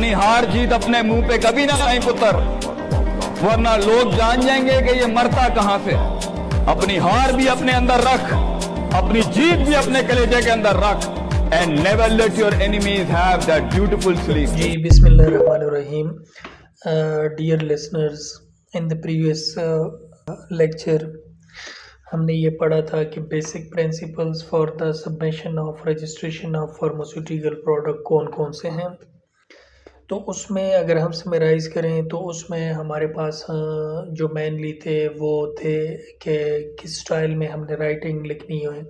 अपनी हार जीत अपने मुंह पे कभी ना लाई पुत्र, वरना लोग जान जाएंगे कि ये मरता कहां से। अपनी हार भी अपने अंदर रख, अपनी जीत भी अपने कलेजे के अंदर रख, and never let your enemies have that beautiful sleep. जी बिस्मिल्लाहिर्रहमानिर्रहीम। Dear listeners, in the previous lecture हमने ये पढ़ा था कि basic principles for the submission of registration of pharmaceutical product कौन कौन से हैं। तो उसमें अगर हम समराइज़ करें तो उसमें हमारे पास जो मेनली थे वो थे कि किस स्टाइल में हमने राइटिंग लिखनी है,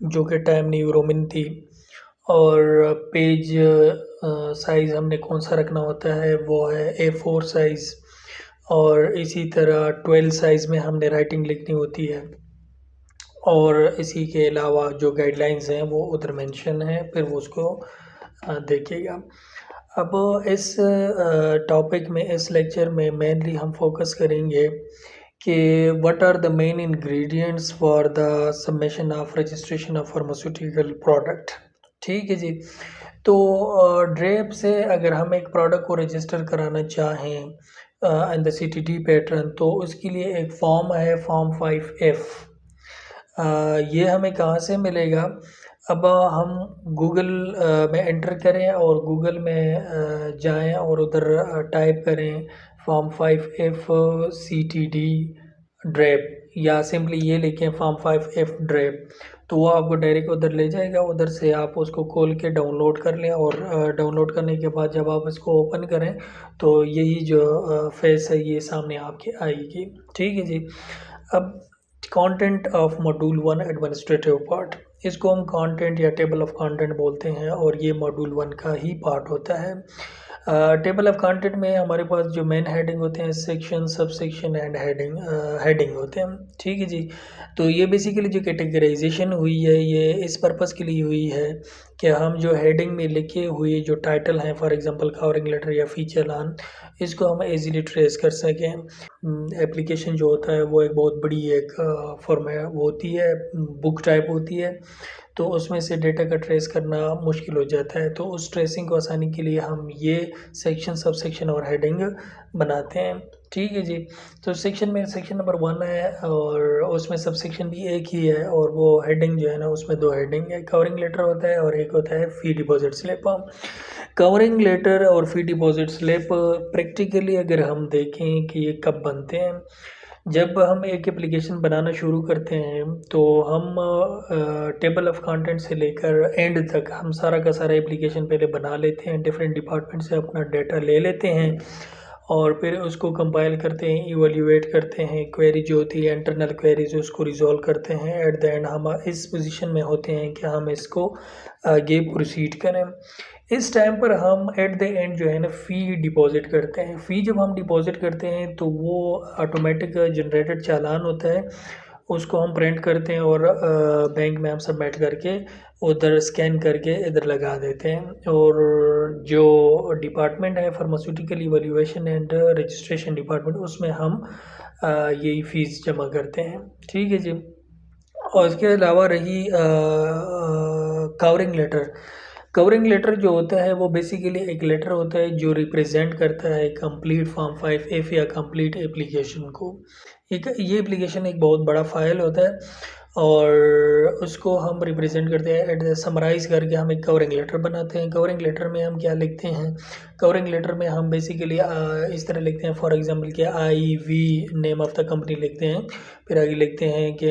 जो कि टाइम न्यू रोमन थी, और पेज साइज़ हमने कौन सा रखना होता है वो है A4 साइज़, और इसी तरह 12 साइज़ में हमने राइटिंग लिखनी होती है। और इसी के अलावा जो गाइडलाइंस हैं वो उधर मेंशन है, फिर वो उसको देखिएगा। अब इस टॉपिक में, इस लेक्चर में मेनली हम फोकस करेंगे कि what are the main ingredients for the submission of registration of pharmaceutical product. ठीक है जी। तो ड्रेप से अगर हम एक प्रोडक्ट को रजिस्टर कराना चाहें इन द CTD पैटर्न, तो उसके लिए एक फॉर्म है, फॉर्म 5F। ये हमें कहाँ से मिलेगा? अब हम गूगल में एंटर करें और गूगल में जाएं और उधर टाइप करें फॉर्म 5F CTD ड्रेप, या सिंपली ये लिखें फॉर्म 5F ड्रेप, तो वो आपको डायरेक्ट उधर ले जाएगा। उधर से आप उसको खोल के डाउनलोड कर लें, और डाउनलोड करने के बाद जब आप इसको ओपन करें तो यही जो फेस है ये सामने आपके आएगी। ठीक है जी। अब content of module 1 administrative part, इसको हम कंटेंट या टेबल ऑफ कंटेंट बोलते हैं, और ये मॉड्यूल 1 का ही पार्ट होता है। टेबल ऑफ कंटेंट में हमारे पास जो मेन हेडिंग होते हैं, section, sub section and heading होते हैं। ठीक है जी। तो ये बेसिकली जो कैटेगराइजेशन हुई है ये इस पर्पस के लिए हुई है कि हम जो हेडिंग में लिखे हुए जो टाइटल हैं, फॉर एग्जांपल कवरिंग लेटर या फीचर ऑन, इसको हम इजीली ट्रेस कर सकें। एप्लीकेशन जो होता है वो एक बहुत बड़ी एक फॉर्मेट होती है, बुक टाइप होती है, तो उसमें से डेटा का ट्रेस करना मुश्किल हो जाता है। तो उस ट्रेसिंग को आसानी के लिए हम ये सेक्शन, सब सेक्शन और हेडिंग बनाते हैं। ठीक है जी। तो सेक्शन में सेक्शन नंबर 1 है, और उसमें सब सेक्शन भी एक ही है, और वो हेडिंग जो है ना उसमें 2 हेडिंग है, कवरिंग लेटर होता है और एक होता है फी डिपॉजिट स्लिप। कवरिंग लेटर और फी डिपॉजिट स्लिप प्रैक्टिकली अगर हम देखें कि ये कब बनते हैं, जब हम एक एप्लीकेशन बनाना शुरू करते हैं तो हम टेबल ऑफ कंटेंट से लेकर एंड तक हम सारा का सारा एप्लीकेशन पहले बना लेते हैं, डिफरेंट डिपार्टमेंट से अपना डेटा ले लेते हैं, और फिर उसको कंपाइल करते हैं, इवैल्यूएट करते हैं, क्वेरी जो होती है इंटरनल क्वेरीज उसको रिजॉल्व करते हैं। एट द एंड हम इस पोजीशन में होते हैं कि हम इसको आगे प्रोसीड करें। इस टाइम पर हम एट द एंड जो है ना फ़ी डिपॉज़िट करते हैं। फ़ी जब हम डिपॉज़िट करते हैं तो वो ऑटोमेटिक जनरेटेड चालान होता है, उसको हम प्रिंट करते हैं और बैंक में हम सबमिट करके उधर स्कैन करके इधर लगा देते हैं। और जो डिपार्टमेंट है pharmaceutical evaluation and registration department, उसमें हम यही फ़ीस जमा करते हैं। ठीक है जी। और इसके अलावा रही कवरिंग लेटर। कवरिंग लेटर जो होता है वो बेसिकली एक लेटर होता है जो रिप्रेजेंट करता है कंप्लीट फॉर्म 5F या कंप्लीट एप्लीकेशन को। ये एप्लीकेशन एक बहुत बड़ा फाइल होता है, और उसको हम रिप्रेजेंट करते हैं, समराइज करके हम एक कवरिंग लेटर बनाते हैं। कवरिंग लेटर में हम क्या लिखते हैं? कवरिंग लेटर में हम बेसिकली इस तरह लिखते हैं, फॉर एग्जांपल कि IV name of the company लिखते हैं, फिर आगे लिखते हैं कि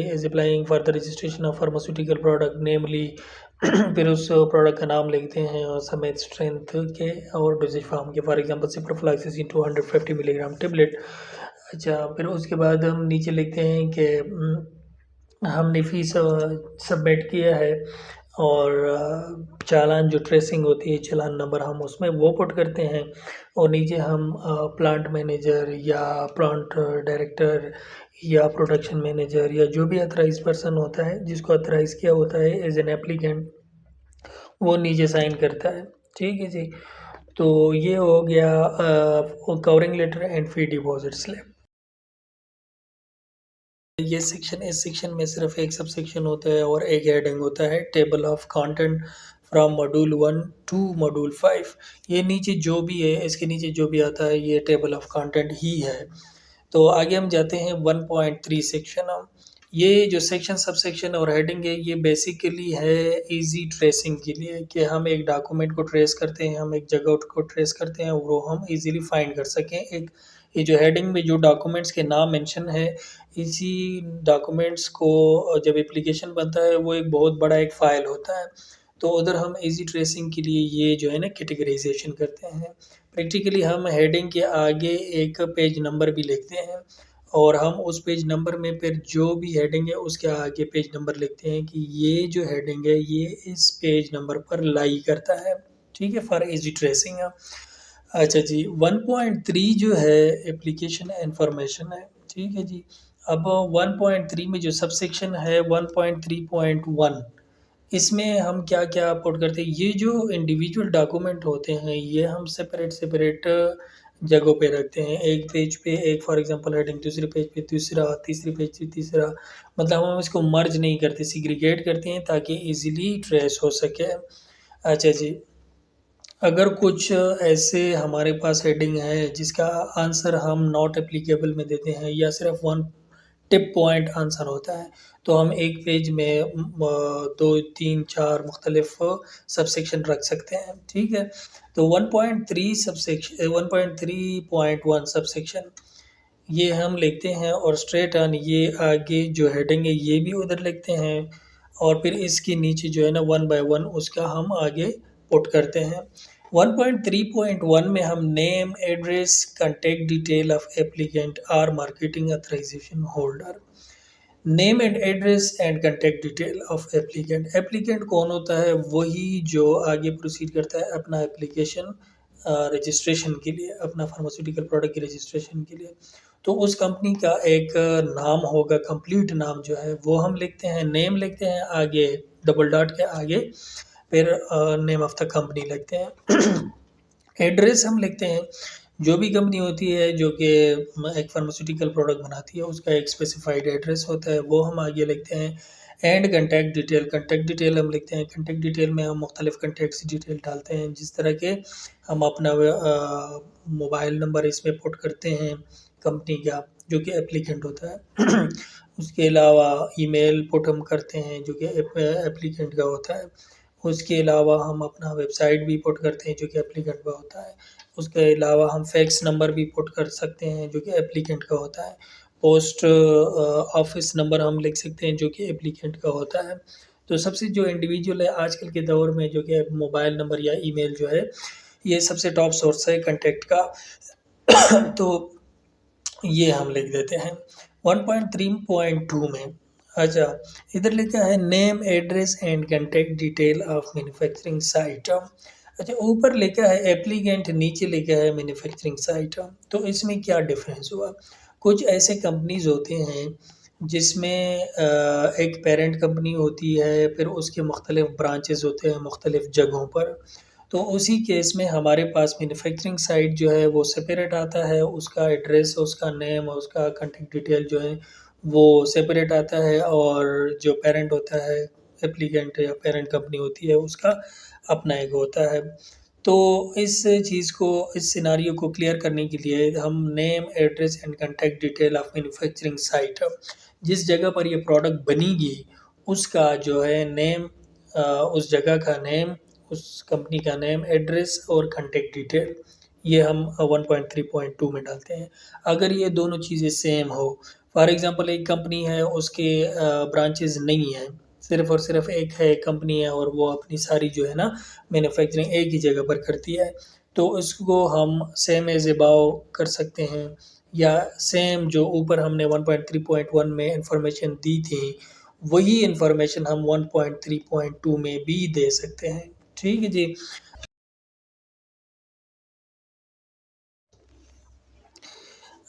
is applying for the registration of pharmaceutical product namely, फिर उस प्रोडक्ट का नाम लिखते हैं और समेत स्ट्रेंथ के और डोजेज फॉर्म के, for example ciprofloxacin 250 milligram tablet. अच्छा, फिर उसके बाद हम नीचे लिखते हैं कि हमने फ़ीस सबमिट किया है, और चालान जो ट्रेसिंग होती है, चालान नंबर हम उसमें वो पुट करते हैं, और नीचे हम प्लांट मैनेजर या प्लांट डायरेक्टर या प्रोडक्शन मैनेजर या जो भी ऑथराइज पर्सन होता है जिसको ऑथराइज़ किया होता है एज एन एप्लीकेंट, वो नीचे साइन करता है। ठीक है जी। तो ये हो गया covering letter and fee deposit slip. ये सेक्शन, इस सेक्शन में सिर्फ एक सब सेक्शन होता है और एक हेडिंग होता है, table of content from module 1 to module 5। ये नीचे जो भी है, इसके नीचे जो भी आता है ये टेबल ऑफ कंटेंट ही है। तो आगे हम जाते हैं 1.3 सेक्शन। ये जो सेक्शन, सब सेक्शन और हेडिंग है, ये बेसिकली है इजी ट्रेसिंग के लिए, कि हम एक डॉक्यूमेंट को ट्रेस करते हैं, हम एक जगह को ट्रेस करते हैं, वो हम इजीली फाइंड कर सकें। एक ये जो हेडिंग में जो डॉक्यूमेंट्स के नाम मेंशन है, इसी डॉक्यूमेंट्स को जब एप्लीकेशन बनता है वो एक बहुत बड़ा एक फ़ाइल होता है, तो उधर हम इजी ट्रेसिंग के लिए ये जो है ना कैटेगराइजेशन करते हैं। प्रैक्टिकली हम हेडिंग के आगे एक पेज नंबर भी लिखते हैं, और हम उस पेज नंबर में फिर जो भी हेडिंग है उसके आगे पेज नंबर लिखते हैं कि ये जो हेडिंग है ये इस पेज नंबर पर लाई करता है। ठीक है, फॉर इजी ट्रेसिंग। अच्छा जी, 1.3 जो है एप्लीकेशन इंफॉर्मेशन है। ठीक है जी, अब 1.3 में जो सबसेक्शन है 1.3.1, इसमें हम क्या क्या पुट करते हैं, ये जो इंडिविजुअल डॉक्यूमेंट होते हैं ये हम सेपरेट सेपरेट जगहों पे रखते हैं। एक पेज पे एक फॉर एग्जांपल हेडिंग, दूसरे पेज पे दूसरा, तीसरे पेज पे तीसरा, मतलब हम इसको मर्ज नहीं करते, सिग्रीगेट करते हैं ताकि इजीली ट्रेस हो सके। अच्छा जी, अगर कुछ ऐसे हमारे पास हेडिंग है जिसका आंसर हम नॉट एप्लीकेबल में देते हैं या सिर्फ वन टिप पॉइंट आंसर होता है, तो हम एक पेज में 2 3 4 मुख्तलिफ सबसेक्शन रख सकते हैं। ठीक है, तो 1.3 सबसेक्शन, 1.3.1 सबसेक्शन ये हम लिखते हैं, और स्ट्रेट ऑन ये आगे जो हेडिंग है ये भी उधर लिखते हैं, और फिर इसके नीचे जो है ना 1 बाय 1 उसका हम आगे पुट करते हैं। 1.3.1 में हम name, address, contact detail of applicant और marketing authorization holder. Name and address and contact detail of applicant, applicant कौन होता है, वही जो आगे प्रोसीड करता है अपना एप्लीकेशन रजिस्ट्रेशन के लिए, अपना फार्मास्यूटिकल प्रोडक्ट की रजिस्ट्रेशन के लिए। तो उस कंपनी का एक नाम होगा, कंप्लीट नाम जो है वो हम लिखते हैं, नेम लिखते हैं आगे डबल डॉट के आगे, फिर नेम ऑफ द कंपनी लिखते हैं। एड्रेस हम लिखते हैं, जो भी कंपनी होती है जो कि एक फार्मास्यूटिकल प्रोडक्ट बनाती है उसका एक स्पेसिफाइड एड्रेस होता है, वो हम आगे लिखते हैं। And contact detail, contact detail हम लिखते हैं, कॉन्टैक्ट डिटेल में हम मुख्तलिफ कॉन्टैक्ट्स डिटेल डालते हैं, जिस तरह के हम अपना मोबाइल नंबर इसमें पुट करते हैं कंपनी का जो कि एप्लीकेंट होता है। उसके अलावा ईमेल पुट हम करते हैं जो कि एप्लीकेंट का होता है। उसके अलावा हम अपना वेबसाइट भी पुट करते हैं जो कि एप्लीकेंट का होता है। उसके अलावा हम फैक्स नंबर भी पुट कर सकते हैं जो कि एप्लीकेंट का होता है। पोस्ट ऑफिस नंबर हम लिख सकते हैं जो कि एप्लीकेंट का होता है। तो सबसे जो इंडिविजुअल है आजकल के दौर में जो कि मोबाइल नंबर या ईमेल जो है ये सबसे टॉप सोर्स है कॉन्टैक्ट का। तो ये हम लिख देते हैं 1.3.2 में। अच्छा, इधर लिखा है name, address and contact detail of manufacturing site. अच्छा, ऊपर लिखा है एप्लीकेंट, नीचे लिखा है मैन्युफैक्चरिंग साइट। तो इसमें क्या डिफरेंस हुआ, कुछ ऐसे कंपनीज होते हैं जिसमें एक पेरेंट कंपनी होती है, फिर उसके मुख्तलिफ ब्रांचेस होते हैं मुख्तलिफ जगहों पर। तो उसी केस में हमारे पास मैन्युफैक्चरिंग साइट जो है वो सेपरेट आता है, उसका एड्रेस, उसका नेम और उसका कॉन्टैक्ट डिटेल जो है वो सेपरेट आता है, और जो पेरेंट होता है एप्लीकेंट या पेरेंट कंपनी होती है उसका अपना एक होता है। तो इस चीज़ को, इस सिनारियो को क्लियर करने के लिए हम name, address and contact detail of manufacturing site, जिस जगह पर ये प्रोडक्ट बनेगी उसका जो है नेम, उस जगह का नेम, उस कंपनी का नेम, एड्रेस और कॉन्टैक्ट डिटेल, ये हम 1.3.2 में डालते हैं। अगर ये दोनों चीज़ें सेम हो, फॉर एग्जांपल एक कंपनी है उसके ब्रांचेस नहीं हैं, सिर्फ़ और सिर्फ एक है कंपनी है और वो अपनी सारी जो है ना मैन्युफैक्चरिंग एक ही जगह पर करती है, तो इसको हम सेम एज़ अबाव कर सकते हैं, या सेम जो ऊपर हमने 1.3.1 में इंफॉर्मेशन दी थी वही इंफॉर्मेशन हम 1.3.2 में भी दे सकते हैं। ठीक है जी।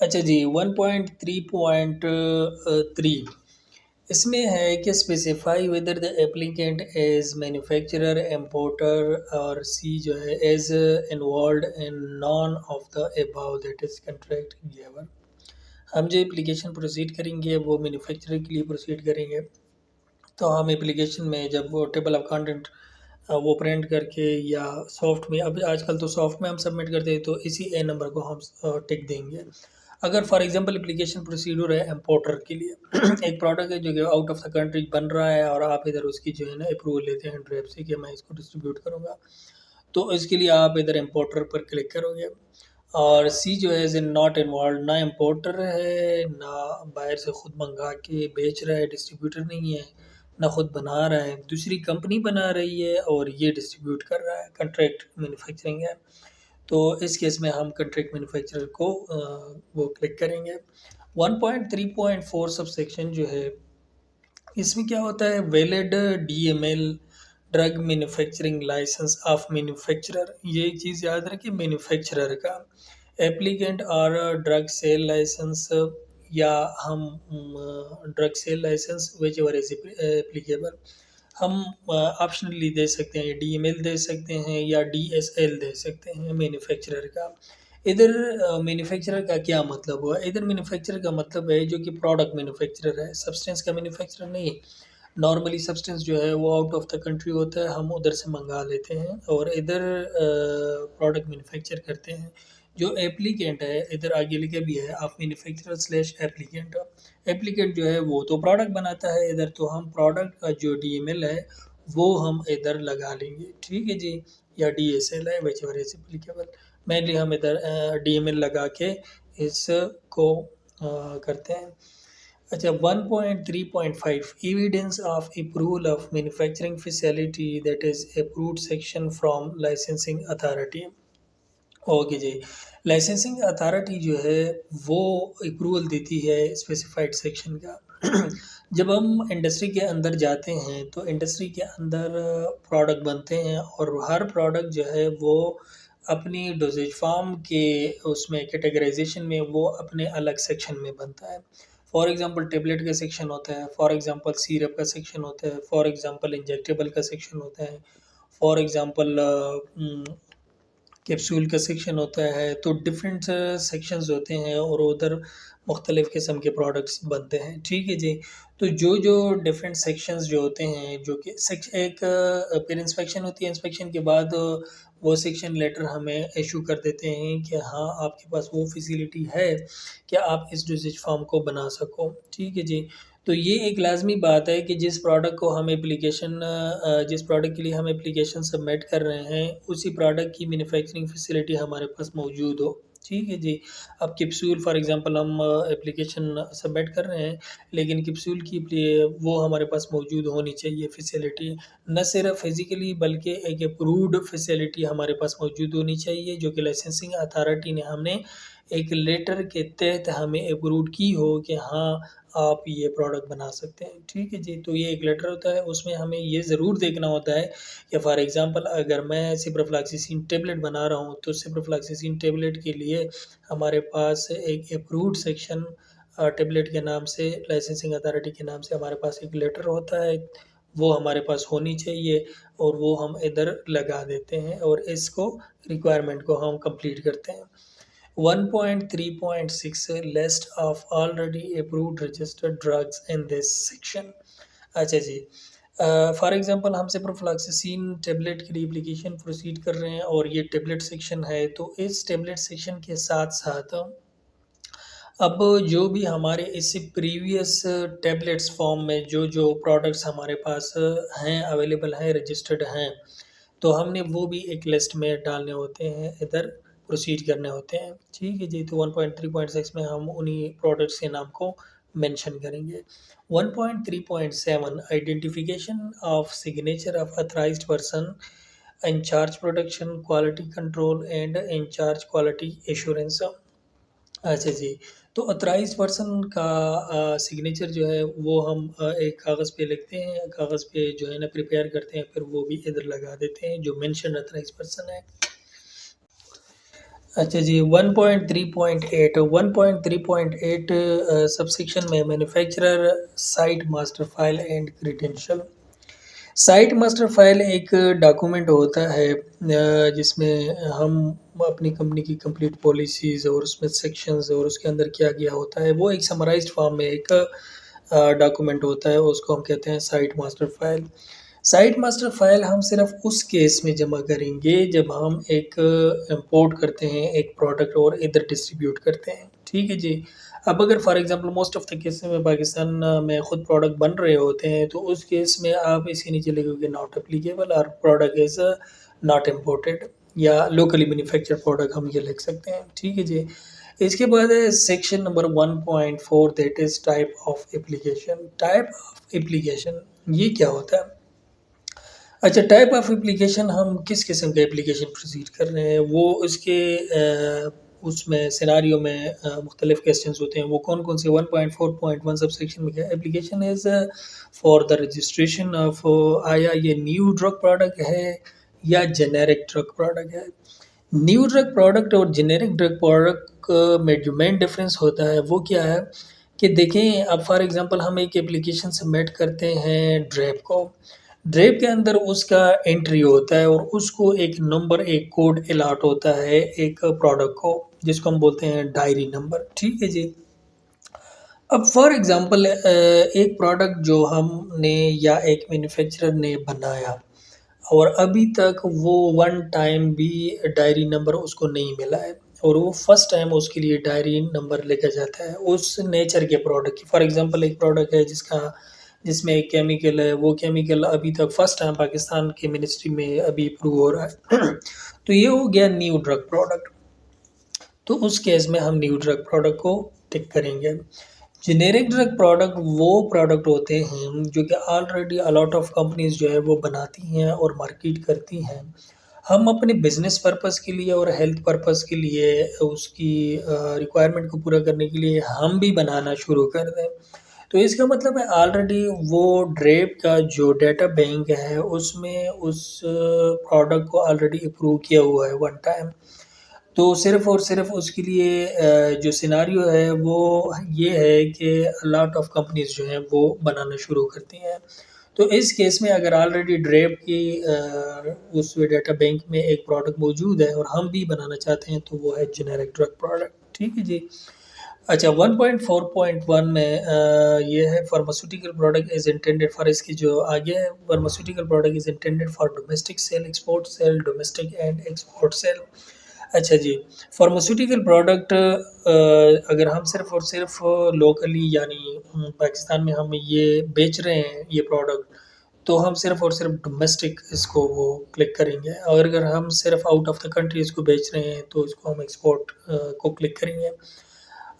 अच्छा जी, 1.3.3 इसमें है कि specify whether the applicant as manufacturer, importer और सी जो है as involved in none of the above that is contract giver. हम जो एप्लीकेशन प्रोसीड करेंगे वो मैन्युफैक्चरर के लिए प्रोसीड करेंगे, तो हम एप्लीकेशन में जब वो टेबल ऑफ कंटेंट वो प्रिंट करके या सॉफ्ट में, अब आजकल तो सॉफ्ट में हम सबमिट करते हैं, तो इसी ए नंबर को हम टिक देंगे। अगर फॉर एग्जांपल एप्लीकेशन प्रोसीड्यूर है इम्पोर्टर के लिए एक प्रोडक्ट है जो कि आउट ऑफ द कंट्री बन रहा है और आप इधर उसकी जो है ना अप्रूवल लेते हैं ड्रेप से कि मैं इसको डिस्ट्रीब्यूट करूँगा, तो इसके लिए आप इधर इम्पोर्टर पर क्लिक करोगे। और सी जो है इज नॉट इन्वॉल्व, ना इम्पोर्टर है ना बाहर से खुद मंगा के बेच रहा है, डिस्ट्रीब्यूटर नहीं है, ना खुद बना रहा है, दूसरी कंपनी बना रही है और ये डिस्ट्रीब्यूट कर रहा है, कॉन्ट्रैक्ट मैन्युफैक्चरिंग है। तो इस केस में हम कॉन्ट्रैक्ट मैन्युफैक्चरर को वो क्लिक करेंगे। 1.3.4 सब सेक्शन जो है इसमें क्या होता है, valid DML drug manufacturing licence of manufacturer, ये एक चीज़ याद रखिए, मैन्युफैक्चरर का एप्लीकेंट और ड्रग सेल लाइसेंस, या हम drug sale licence whichever is applicable, हम ऑप्शनली दे सकते हैं, डीएमएल दे सकते हैं या डीएसएल दे सकते हैं मैन्युफैक्चरर का। इधर मैन्युफैक्चरर का क्या मतलब हुआ, इधर मैन्युफैक्चरर का मतलब है जो कि प्रोडक्ट मैन्युफैक्चरर है, सब्सटेंस का मैन्युफैक्चरर नहीं। नॉर्मली सब्सटेंस जो है वो आउट ऑफ द कंट्री होता है, हम उधर से मंगा लेते हैं और इधर प्रोडक्ट मैन्युफैक्चर करते हैं। जो एप्लीकेंट है इधर आगे लिखा भी है of manufacturer slash applicant, applicant जो है वो तो प्रोडक्ट बनाता है, इधर तो हम प्रोडक्ट का जो डीएमएल है वो हम इधर लगा लेंगे, ठीक है जी, या डीएसएल है which ever is applicable. Mainly हम इधर डीएमएल लगा के इसको करते हैं। अच्छा, 1.3.5 evidence of approval of manufacturing facility that is approved section from licensing authority. Okay जी, लाइसेंसिंग अथॉरिटी जो है वो अप्रूवल देती है स्पेसिफाइड सेक्शन का। जब हम इंडस्ट्री के अंदर जाते हैं तो इंडस्ट्री के अंदर प्रोडक्ट बनते हैं और हर प्रोडक्ट जो है वो अपनी डोजेज फॉर्म के उसमें कैटेगराइजेशन में वो अपने अलग सेक्शन में बनता है। फॉर एग्जांपल टेबलेट का सेक्शन होता है, फॉर एग्जांपल सिरप का सेक्शन होता है, फॉर एग्जांपल इंजेक्टेबल का सेक्शन होता है, फॉर एग्जांपल कैप्सूल का सेक्शन होता है, तो डिफरेंट सेक्शंस होते हैं और उधर मुख्तलिफ़ किस्म के प्रोडक्ट्स बनते हैं, ठीक है जी। तो जो जो डिफरेंट सेक्शंस जो होते हैं, जो कि एक फिर इंस्पेक्शन होती है, इंस्पेक्शन के बाद वो सेक्शन लेटर हमें इशू कर देते हैं कि हाँ आपके पास वो फैसिलिटी है कि आप इस डोजेज फॉर्म को बना सको, ठीक है जी। तो ये एक लाज़मी बात है कि जिस प्रोडक्ट को हम जिस प्रोडक्ट के लिए हम एप्लीकेशन सबमिट कर रहे हैं उसी प्रोडक्ट की मैन्युफैक्चरिंग फैसिलिटी हमारे पास मौजूद हो, ठीक है जी। अब कैप्सूल फॉर एग्जांपल हम एप्लीकेशन सबमिट कर रहे हैं, लेकिन कैप्सूल की वो हमारे पास मौजूद होनी चाहिए फैसिलिटी, न सिर्फ फिज़िकली बल्कि एक अप्रूव्ड फैसिलिटी हमारे पास मौजूद होनी चाहिए जो कि लाइसेंसिंग अथॉरिटी ने हमें एक लेटर के तहत हमें अप्रूव की हो कि हाँ आप ये प्रोडक्ट बना सकते हैं, ठीक है जी। तो ये एक लेटर होता है, उसमें हमें ये ज़रूर देखना होता है कि फॉर एग्जांपल अगर मैं सिप्रोफ्लॉक्सासिन टेबलेट बना रहा हूँ तो सिप्रोफ्लॉक्सासिन टेबलेट के लिए हमारे पास एक अप्रूव्ड सेक्शन टेबलेट के नाम से लाइसेंसिंग अथॉरिटी के नाम से हमारे पास एक लेटर होता है, वो हमारे पास होनी चाहिए और वो हम इधर लगा देते हैं और इसको रिक्वायरमेंट को हम कंप्लीट करते हैं। 1.3.6 list of already approved registered drugs in this section। अच्छा जी, फॉर एग्जांपल हम सिप्रोफ्लॉक्सासिन टेबलेट के लिए एप्लीकेशन प्रोसीड कर रहे हैं और ये टेबलेट सेक्शन है, तो इस टेबलेट सेक्शन के साथ साथ अब जो भी हमारे इससे प्रीवियस टेबलेट्स फॉर्म में जो जो प्रोडक्ट्स हमारे पास हैं, अवेलेबल हैं, रजिस्टर्ड हैं, तो हमने वो भी एक लिस्ट में डालने होते हैं, इधर प्रोसीड करने होते हैं, ठीक है जी। तो 1.3.6 में हम उन्हीं प्रोडक्ट्स के नाम को मेंशन करेंगे। 1.3.7 identification of signature of authorized person in charge production quality control and in charge quality assurance. अच्छा जी, तो ऑथराइज्ड पर्सन का सिग्नेचर जो है वो हम एक कागज़ पे लिखते हैं, कागज़ पे जो है ना प्रिपेयर करते हैं, फिर वो भी इधर लगा देते हैं जो मेंशन ऑथराइज्ड पर्सन है। अच्छा जी, 1.3.8 सबसेक्शन में manufacturer site master file and credential. Site master file एक डॉक्यूमेंट होता है जिसमें हम अपनी कंपनी की कंप्लीट पॉलिसीज़ और उसमें सेक्शंस और उसके अंदर क्या किया होता है वो एक समराइज्ड फॉर्म में एक डॉक्यूमेंट होता है, उसको हम कहते हैं site master file. Site master file हम सिर्फ उस केस में जमा करेंगे जब हम एक इंपोर्ट करते हैं एक प्रोडक्ट और इधर डिस्ट्रीब्यूट करते हैं, ठीक है जी। अब अगर for example most of the case में पाकिस्तान में खुद प्रोडक्ट बन रहे होते हैं तो उस केस में आप इसके नीचे लिखोगे नॉट एप्लीकेबल और प्रोडक्ट इज़ नॉट इम्पोर्टेड या लोकली मैन्युफैक्चर्ड प्रोडक्ट हम ये लिख सकते हैं, ठीक है जी। इसके बाद है section number 1.4 that is type of application. Type of application ये क्या होता है? अच्छा, टाइप ऑफ एप्लीकेशन हम किस किस्म का एप्लीकेशन प्रोसीड कर रहे हैं वो उसके उसमें सिनारियो में मुख्तलिफ क्वेश्चंस होते हैं। वो कौन कौन से 1.4.1 सब सेक्शन में क्या application is for the registration of, आया ये न्यू ड्रग प्रोडक्ट है या जेनेरिक ड्रग प्रोडक्ट है। न्यू ड्रग प्रोडक्ट और जेनेरिक ड्रग प्रोडक्ट में जो मेन डिफरेंस होता है वो क्या है कि देखें, अब फॉर एग्जांपल हम एक एप्लीकेशन सबमिट करते हैं ड्रेप को। ड्रेप के अंदर उसका एंट्री होता है और उसको एक नंबर एक कोड अलॉट होता है एक प्रोडक्ट को जिसको हम बोलते हैं डायरी नंबर, ठीक है जी। अब फॉर एग्जांपल एक प्रोडक्ट जो हमने या एक मैन्युफैक्चरर ने बनाया और अभी तक वो वन टाइम भी डायरी नंबर उसको नहीं मिला है और वो फर्स्ट टाइम उसके लिए डायरी नंबर लेकर जाता है उस नेचर के प्रोडक्ट की। फॉर एग्जांपल एक प्रोडक्ट है जिसमें एक केमिकल है, वो केमिकल अभी तक फर्स्ट टाइम पाकिस्तान के मिनिस्ट्री में अभी अप्रूव हो रहा है तो ये हो गया न्यू ड्रग प्रोडक्ट। तो उस केस में हम न्यू ड्रग प्रोडक्ट को टिक करेंगे। जेनेरिक ड्रग प्रोडक्ट वो प्रोडक्ट होते हैं जो कि ऑलरेडी अलॉट ऑफ कंपनीज जो है वो बनाती हैं और मार्केट करती हैं। हम अपने बिजनेस पर्पस के लिए और हेल्थ पर्पस के लिए उसकी रिक्वायरमेंट को पूरा करने के लिए हम भी बनाना शुरू कर दें तो इसका मतलब है ऑलरेडी वो ड्रेप का जो डेटा बैंक है उसमें उस प्रोडक्ट को ऑलरेडी अप्रूव किया हुआ है वन टाइम। तो सिर्फ़ और सिर्फ़ उसके लिए जो सिनेरियो है वो ये है कि लॉट ऑफ कंपनीज़ जो हैं वो बनाना शुरू करती हैं। तो इस केस में अगर ऑलरेडी ड्रेप की उस डेटा बैंक में एक प्रोडक्ट मौजूद है और हम भी बनाना चाहते हैं तो वो है जेनेरिक ड्रग प्रोडक्ट, ठीक है जी। अच्छा, 1.4.1 में ये है pharmaceutical product is intended for, इसकी जो आगे है pharmaceutical product is intended for domestic sale, export sale, domestic and export sale. अच्छा जी, फार्मास्यूटिकल प्रोडक्ट अगर हम सिर्फ़ और सिर्फ लोकली यानी पाकिस्तान में हम ये बेच रहे हैं ये प्रोडक्ट तो हम सिर्फ़ और सिर्फ डोमेस्टिक इसको वो क्लिक करेंगे और अगर हम सिर्फ आउट ऑफ द कंट्री इसको बेच रहे हैं तो इसको हम एक्सपोर्ट को क्लिक करेंगे।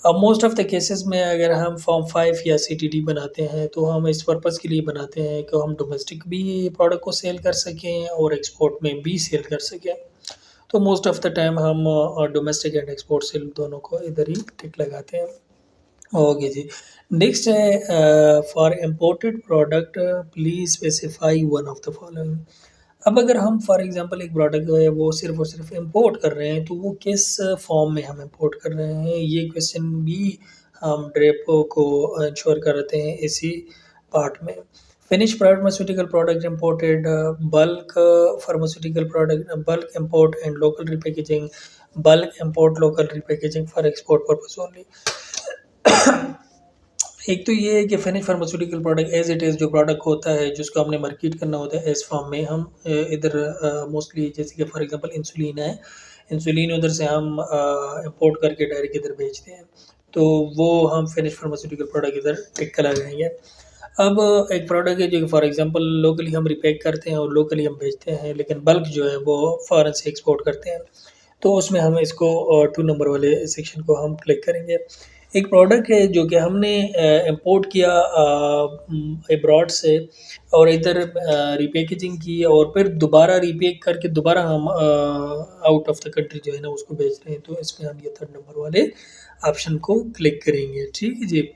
अब मोस्ट ऑफ द केसेस में अगर हम फॉर्म 5 या सीटीडी बनाते हैं तो हम इस पर्पज़ के लिए बनाते हैं कि हम डोमेस्टिक भी प्रोडक्ट को सेल कर सकें और एक्सपोर्ट में भी सेल कर सकें। तो मोस्ट ऑफ द टाइम हम डोमेस्टिक एंड एक्सपोर्ट सेल दोनों को इधर ही टिक लगाते हैं। ओके जी, नेक्स्ट है for imported product please specify one of the following. अब अगर हम फॉर एग्जांपल एक प्रोडक्ट है वो सिर्फ़ और सिर्फ इम्पोर्ट कर रहे हैं तो वो किस फॉर्म में हम इम्पोर्ट कर रहे हैं ये क्वेश्चन भी हम ड्रेपो को इंश्योर कराते हैं इसी पार्ट में। Finish pharmaceutical product imported, bulk pharmaceutical product, bulk import and local repackaging, bulk import local repackaging for export purpose only. एक तो ये है कि finish pharmaceutical product as it is जो प्रोडक्ट होता है जिसको हमने मार्केट करना होता है इस फॉर्म में हम इधर मोस्टली जैसे कि फॉर एग्जांपल इंसुलिन है, इंसुलिन उधर से हम इंपोर्ट करके डायरेक्ट इधर बेचते हैं तो वो हम फिनिश फार्मास्यूटिकल प्रोडक्ट इधर टिक कर लगाएंगे। अब एक प्रोडक्ट है जो कि फॉर एग्जांपल लोकली हम रिपैक करते हैं और लोकली हम बेचते हैं लेकिन बल्क जो है वो फ़ॉरेन से एक्सपोर्ट करते हैं तो उसमें हम इसको 2 नंबर वाले सेक्शन को हम क्लिक करेंगे। एक प्रोडक्ट है जो कि हमने इंपोर्ट किया अब्रॉड से और इधर रिपैकेजिंग की और फिर दोबारा रीपेक करके दोबारा हम आउट ऑफ द कंट्री जो है ना उसको बेच रहे हैं तो इसमें हम ये 3rd नंबर वाले ऑप्शन को क्लिक करेंगे, ठीक है जी।